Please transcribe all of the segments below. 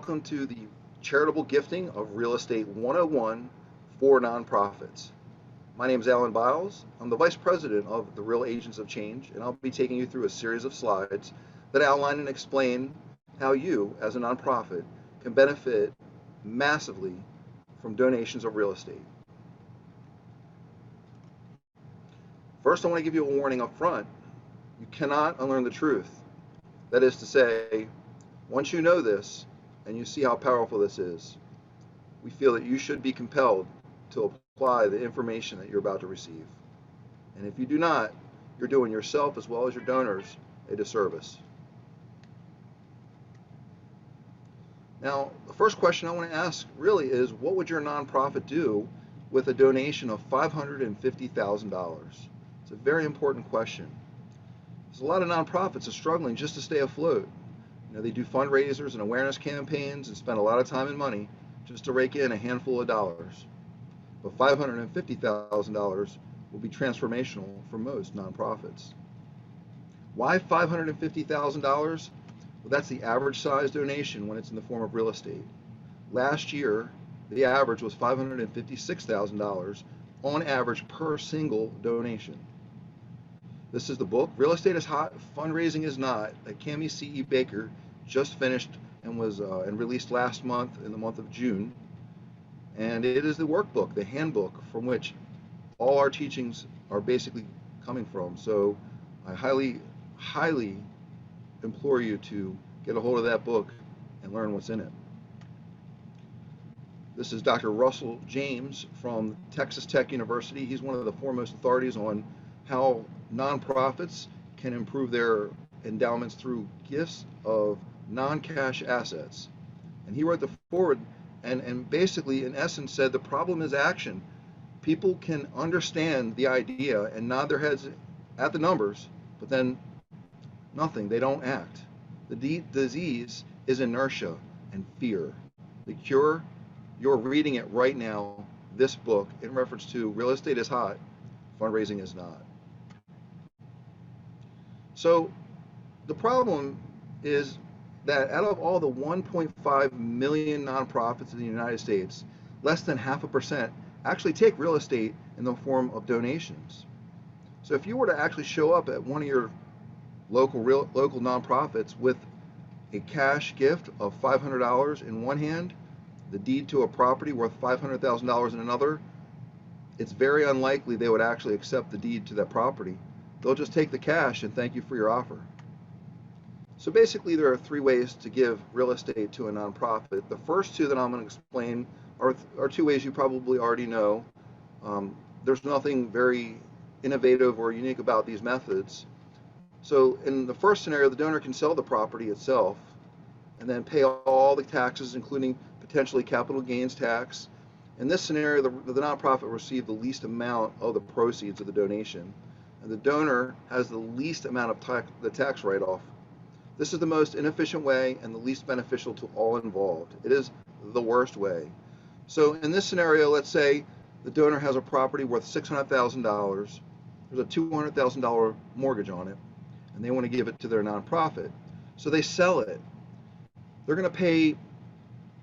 welcome to the charitable gifting of Real Estate 101 for nonprofits. My name is Alan Biles. I'm the Vice President of the Real Agents of Change, and I'll be taking you through a series of slides that outline and explain how you, as a nonprofit, can benefit massively from donations of real estate. First, I want to give you a warning up front. You cannot unlearn the truth. That is to say, once you know this and you see how powerful this is, we feel that you should be compelled to apply the information that you're about to receive. And if you do not, you're doing yourself as well as your donors a disservice. Now, the first question I want to ask really is, what would your nonprofit do with a donation of $550,000? It's a very important question. There's a lot of nonprofits that are struggling just to stay afloat. They do fundraisers and awareness campaigns and spend a lot of time and money just to rake in a handful of dollars. But $550,000 will be transformational for most nonprofits. Why $550,000? Well, that's the average size donation when it's in the form of real estate. Last year, the average was $556,000 on average per single donation. This is the book, Real Estate is Hot, Fundraising is Not, that Cami C.E. Baker just finished and was released last month in the month of June. And it is the workbook, the handbook from which all our teachings are basically coming from. So I highly, highly implore you to get a hold of that book and learn what's in it. This is Dr. Russell James from Texas Tech University. He's one of the foremost authorities on how nonprofits can improve their endowments through gifts of non-cash assets. And he wrote the foreword and basically, in essence, said the problem is action. People can understand the idea and nod their heads at the numbers, but then nothing, they don't act. The disease is inertia and fear. The cure, you're reading it right now, this book, in reference to Real Estate is Hot, Fundraising is Not. So the problem is that out of all the 1.5 million nonprofits in the United States, less than 0.5% actually take real estate in the form of donations. So if you were to actually show up at one of your local nonprofits with a cash gift of $500 in one hand, the deed to a property worth $500,000 in another, it's very unlikely they would actually accept the deed to that property. They'll just take the cash and thank you for your offer. So basically, there are three ways to give real estate to a nonprofit. The first two that I'm going to explain are two ways you probably already know. There's nothing very innovative or unique about these methods. So in the first scenario, the donor can sell the property itself and then pay all the taxes, including potentially capital gains tax. In this scenario, the nonprofit will receive the least amount of the proceeds of the donation, and the donor has the least amount of the tax write-off. This is the most inefficient way and the least beneficial to all involved. It is the worst way. So in this scenario, let's say the donor has a property worth $600,000. There's a $200,000 mortgage on it, and they want to give it to their nonprofit. So they sell it. They're going to pay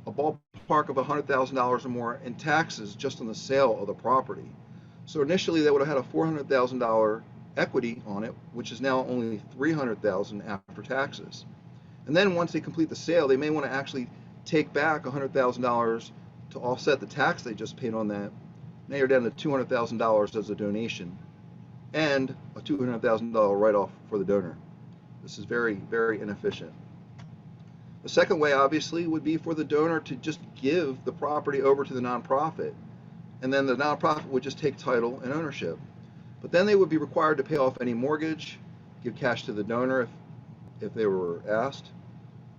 a ballpark of $100,000 or more in taxes just on the sale of the property. So initially, they would have had a $400,000 equity on it, which is now only $300,000 after taxes. And then once they complete the sale, they may want to actually take back $100,000 to offset the tax they just paid on that. Now you're down to $200,000 as a donation and a $200,000 write-off for the donor. This is very, very inefficient. The second way, obviously, would be for the donor to just give the property over to the nonprofit, and then the nonprofit would just take title and ownership. But then they would be required to pay off any mortgage, give cash to the donor if they were asked,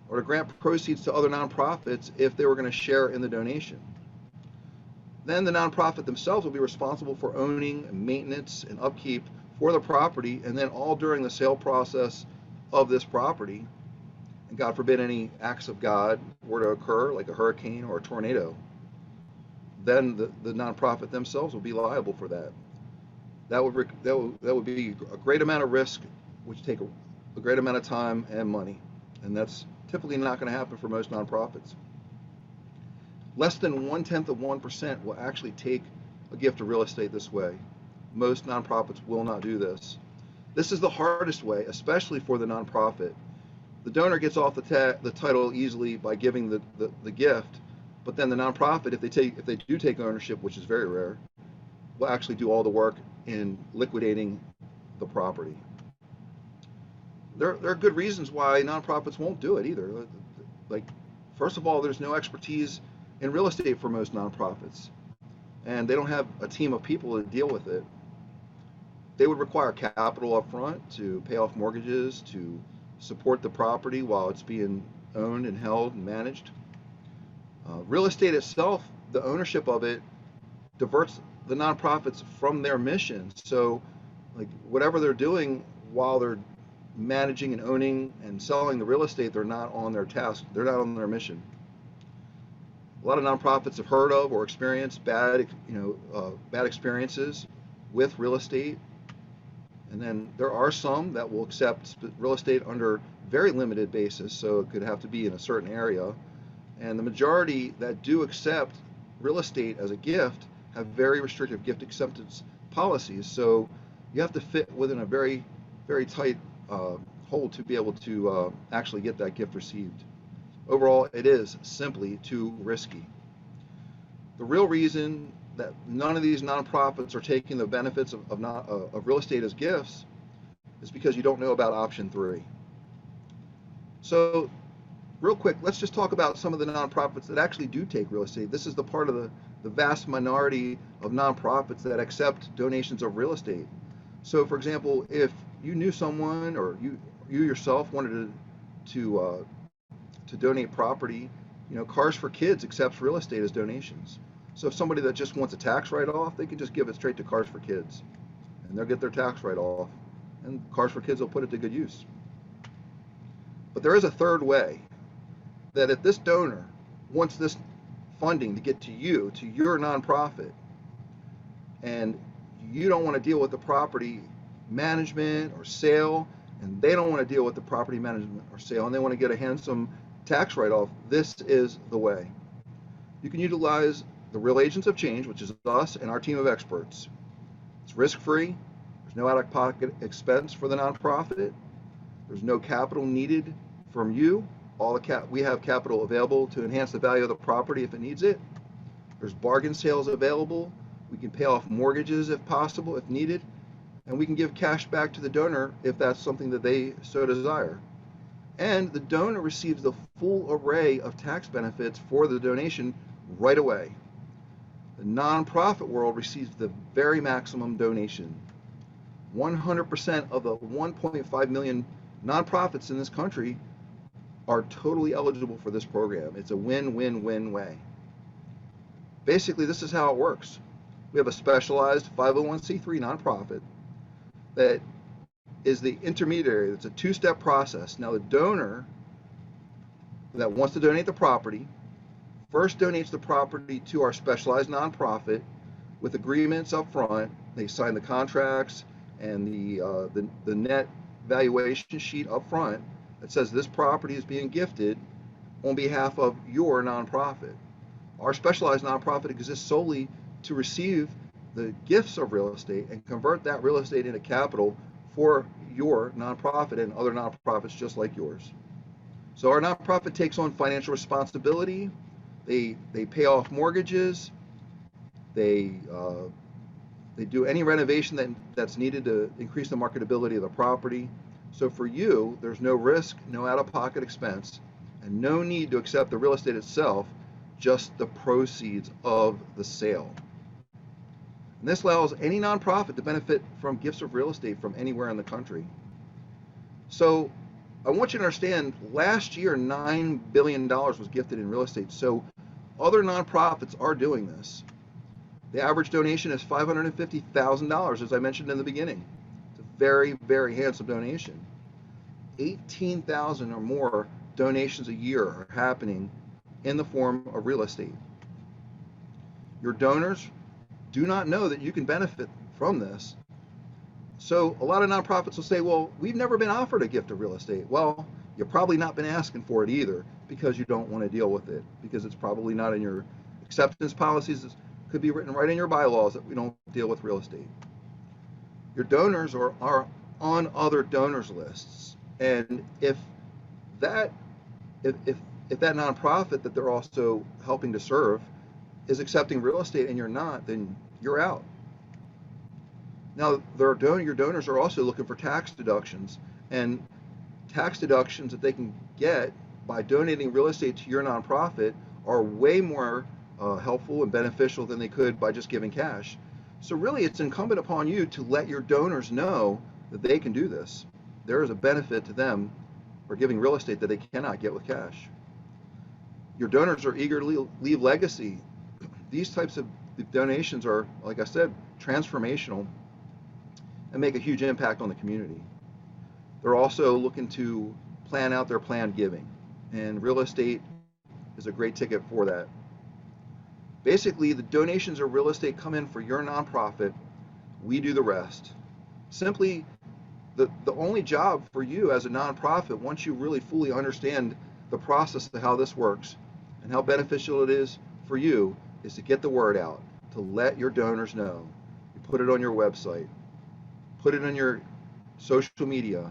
or to grant proceeds to other nonprofits if they were going to share in the donation. Then the nonprofit themselves will be responsible for owning, maintenance, and upkeep for the property, and then all during the sale process of this property. And God forbid any acts of God were to occur, like a hurricane or a tornado, then the nonprofit themselves will be liable for that. That would be a great amount of risk, which take a great amount of time and money, and that's typically not going to happen for most nonprofits. Less than 0.1% will actually take a gift of real estate this way. Most nonprofits will not do this. This is the hardest way, especially for the nonprofit. The donor gets off the title easily by giving the gift, but then the nonprofit, if they do take ownership, which is very rare, will actually do all the work in liquidating the property. There are good reasons why nonprofits won't do it either. Like, first of all, there's no expertise in real estate for most nonprofits, and they don't have a team of people to deal with it. They would require capital up front to pay off mortgages, to support the property while it's being owned and held and managed. Real estate itself, the ownership of it, diverts the nonprofits from their mission. So, like, whatever they're doing while they're managing and owning and selling the real estate, they're not on their task. They're not on their mission. A lot of nonprofits have heard of or experienced bad experiences with real estate. And then there are some that will accept real estate under very limited basis, so it could have to be in a certain area. And the majority that do accept real estate as a gift have very restrictive gift acceptance policies. So you have to fit within a very, very tight hold to be able to actually get that gift received. Overall, it is simply too risky. The real reason that none of these nonprofits are taking the benefits of real estate as gifts is because you don't know about option 3. So real quick, let's just talk about some of the nonprofits that actually do take real estate. This is the part of the vast minority of nonprofits that accept donations of real estate. So for example, if you knew someone or you yourself wanted to donate property, Cars for Kids accepts real estate as donations. So if somebody that just wants a tax write-off, they can just give it straight to Cars for Kids, and they'll get their tax write-off, and Cars for Kids will put it to good use. But there is a third way, that if this donor wants this funding to get to you, to your nonprofit, and you don't want to deal with the property management or sale, and they don't want to deal with the property management or sale, and they want to get a handsome tax write-off, this is the way. You can utilize the Real Agents of Change, which is us and our team of experts. It's risk-free. There's no out-of-pocket expense for the nonprofit. There's no capital needed from you. We have capital available to enhance the value of the property if it needs it. There's bargain sales available. We can pay off mortgages if possible, if needed, and we can give cash back to the donor if that's something that they so desire. And the donor receives the full array of tax benefits for the donation right away. The nonprofit world receives the very maximum donation. 100% of the 1.5 million nonprofits in this country are totally eligible for this program. It's a win-win-win way. Basically, this is how it works. We have a specialized 501c3 nonprofit that is the intermediary. It's a two-step process. Now, the donor that wants to donate the property first donates the property to our specialized nonprofit with agreements up front. They sign the contracts and the net valuation sheet up front that says this property is being gifted on behalf of your nonprofit. Our specialized nonprofit exists solely to receive the gifts of real estate and convert that real estate into capital for your nonprofit and other nonprofits just like yours. So our nonprofit takes on financial responsibility. They pay off mortgages. They do any renovation that's needed to increase the marketability of the property. So for you, there's no risk, no out-of-pocket expense, and no need to accept the real estate itself, just the proceeds of the sale. And this allows any nonprofit to benefit from gifts of real estate from anywhere in the country. So I want you to understand, last year $9 billion was gifted in real estate. So other nonprofits are doing this. The average donation is $550,000, as I mentioned in the beginning. It's a very, very handsome donation. 18,000 or more donations a year are happening in the form of real estate. Your donors do not know that you can benefit from this. So a lot of nonprofits will say, well, we've never been offered a gift of real estate. Well, you've probably not been asking for it either, because you don't want to deal with it, because it's probably not in your Acceptance policies could be written right in your bylaws that we don't deal with real estate. Your donors are on other donors lists, and that if, if if that nonprofit that they're also helping to serve is accepting real estate and you're not, then you're out. Now, your donors are also looking for tax deductions, and tax deductions that they can get by donating real estate to your nonprofit are way more helpful and beneficial than they could by just giving cash. So really, it's incumbent upon you to let your donors know that they can do this. There is a benefit to them for giving real estate that they cannot get with cash. Your donors are eager to leave legacy. These types of donations are, like I said, transformational and make a huge impact on the community. They're also looking to plan out their planned giving, and real estate is a great ticket for that. Basically, the donations of real estate come in for your nonprofit. We do the rest. Simply, the only job for you as a nonprofit, once you really fully understand the process of how this works and how beneficial it is for you, is to get the word out, to let your donors know. You put it on your website, put it on your social media,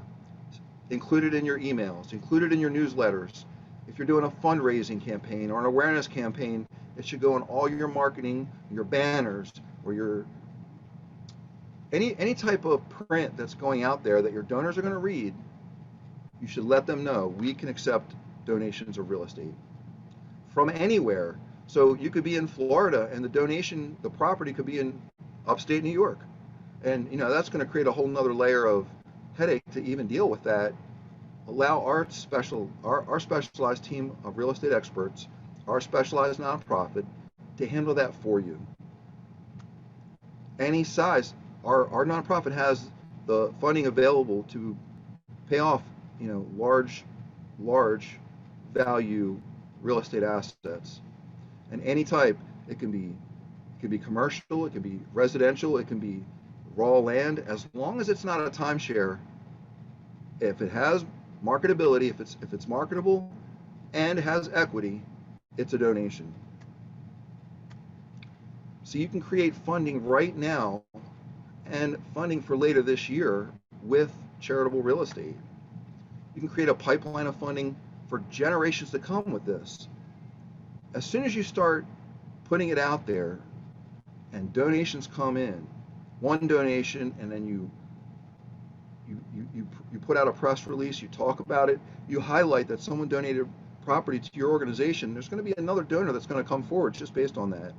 include it in your emails, include it in your newsletters. If you're doing a fundraising campaign or an awareness campaign, it should go in all your marketing, your banners, or your any type of print that's going out there that your donors are going to read. You should let them know we can accept donations of real estate from anywhere. So you could be in Florida and the property could be in upstate New York. And that's going to create a whole nother layer of headache to even deal with that. Allow our specialized team of real estate experts, our specialized nonprofit, to handle that for you. Any size, our nonprofit has the funding available to pay off, large value real estate assets, and any type. It can be commercial, it can be residential, it can be raw land, as long as it's not a timeshare. If it has marketability, if it's marketable and has equity, it's a donation. So you can create funding right now and funding for later this year with charitable real estate. You can create a pipeline of funding for generations to come with this. As soon as you start putting it out there and donations come in, one donation, and then you put out a press release, you talk about it, you highlight that someone donated property to your organization, there's going to be another donor that's going to come forward just based on that.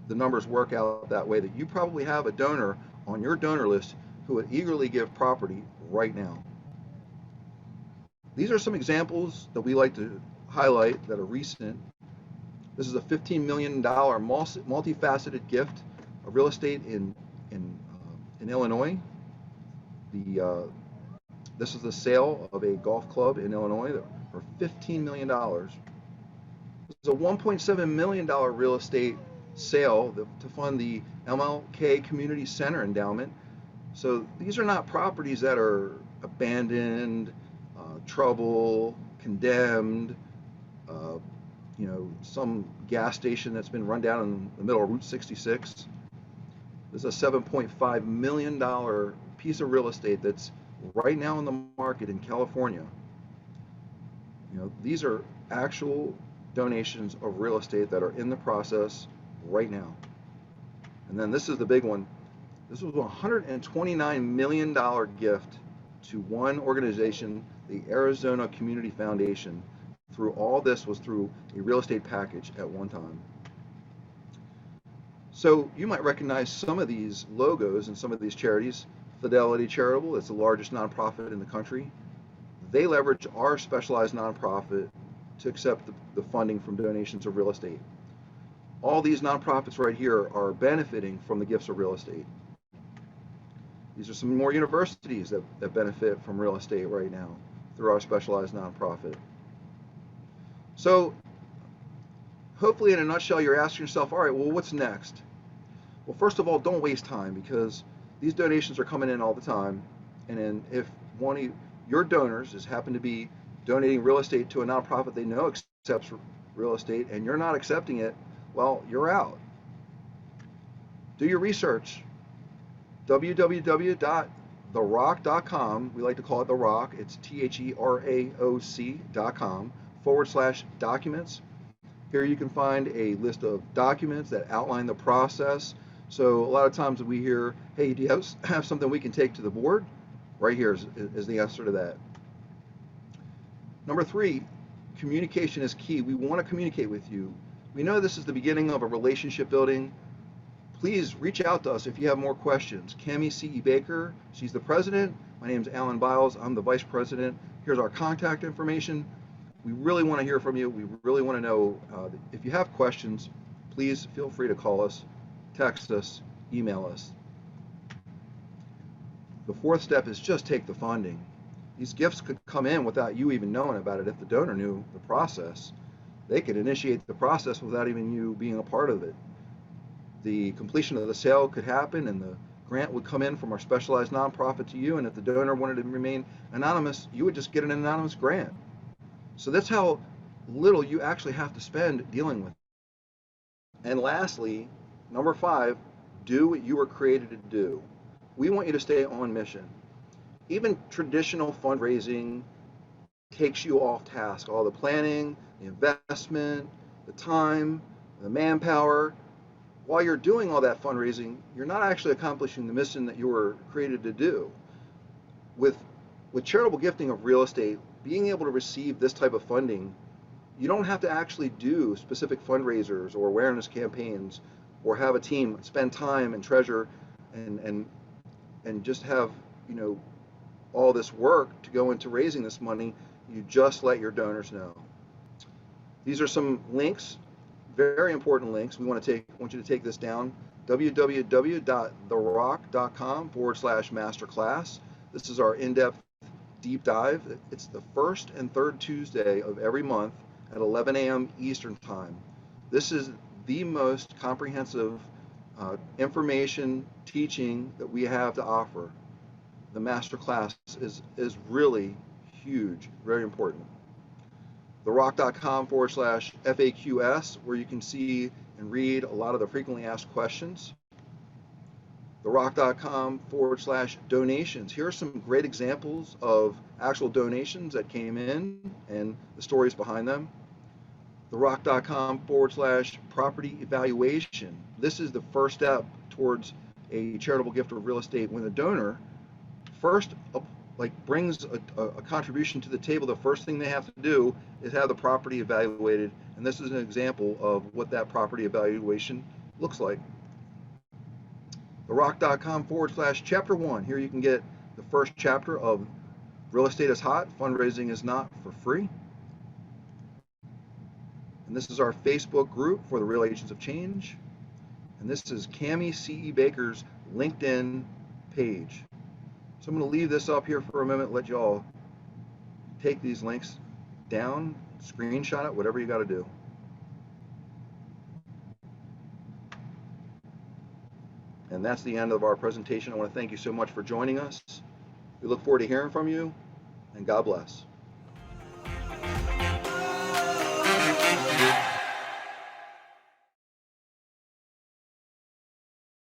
The numbers work out that way, that you probably have a donor on your donor list who would eagerly give property right now. These are some examples that we like to highlight that are recent. This is a $15 million multifaceted gift of real estate in Illinois. This is the sale of a golf club in Illinois for $15 million. This is a $1.7 million real estate sale to fund the MLK Community Center endowment. So these are not properties that are abandoned, trouble, condemned, some gas station that's been run down in the middle of Route 66. This is a $7.5 million piece of real estate that's right now in the market in California. These are actual donations of real estate that are in the process right now. And then this is the big one. This was a $129 million gift to one organization, the Arizona Community Foundation. Through all this was through a real estate package at one time. So you might recognize some of these logos and some of these charities. Fidelity Charitable, it's the largest nonprofit in the country. They leverage our specialized nonprofit to accept the funding from donations of real estate. All these nonprofits right here are benefiting from the gifts of real estate. These are some more universities that benefit from real estate right now through our specialized nonprofit. So hopefully, in a nutshell, you're asking yourself, all right, well, what's next? Well, first of all, don't waste time, because these donations are coming in all the time. And then if one of your donors happen to be donating real estate to a nonprofit they know accepts real estate and you're not accepting it, well, you're out. Do your research. www.therock.com. We like to call it The Rock. It's THERAOC.com/documents. Here you can find a list of documents that outline the process. So a lot of times we hear, hey, do you have something we can take to the board? Right here is the answer to that. Number 3, communication is key. We want to communicate with you. We know this is the beginning of a relationship building. Please reach out to us if you have more questions. Cami C.E. Baker, she's the president. My name is Alan Biles, I'm the vice president. Here's our contact information. We really want to hear from you. We really want to know if you have questions, please feel free to call us, text us, email us. The 4th step is just take the funding. These gifts could come in without you even knowing about it. If the donor knew the process, they could initiate the process without even you being a part of it. The completion of the sale could happen and the grant would come in from our specialized nonprofit to you, and if the donor wanted to remain anonymous, you would just get an anonymous grant. So that's how little you actually have to spend dealing with it. And lastly, number 5, do what you were created to do. We want you to stay on mission. Even traditional fundraising takes you off task. All the planning, the investment, the time, the manpower. While you're doing all that fundraising, you're not actually accomplishing the mission that you were created to do. With charitable gifting of real estate, being able to receive this type of funding, you don't have to actually do specific fundraisers or awareness campaigns or have a team spend time and treasure and just have, all this work to go into raising this money. You just let your donors know. These are some links, very important links. We want you to take this down. www.therock.com/masterclass. This is our in-depth deep dive. It's the first and third Tuesday of every month at 11 a.m. Eastern Time. This is the most comprehensive information teaching that we have to offer. The master class is really huge, very important. therock.com/FAQs, where you can see and read a lot of the frequently asked questions. therock.com/donations. Here are some great examples of actual donations that came in and the stories behind them. therock.com/property evaluation. This is the first step towards a charitable gift of real estate. When the donor first brings a contribution to the table, the first thing they have to do is have the property evaluated, and this is an example of what that property evaluation looks like. therock.com/chapter 1. Here you can get the first chapter of Real Estate is Hot, Fundraising is Not, for free. And this is our Facebook group for the Real Agents of Change. And this is Cami C.E. Baker's LinkedIn page. So I'm going to leave this up here for a minute, let you all take these links down, screenshot it, whatever you got to do. And that's the end of our presentation. I want to thank you so much for joining us. We look forward to hearing from you, and God bless.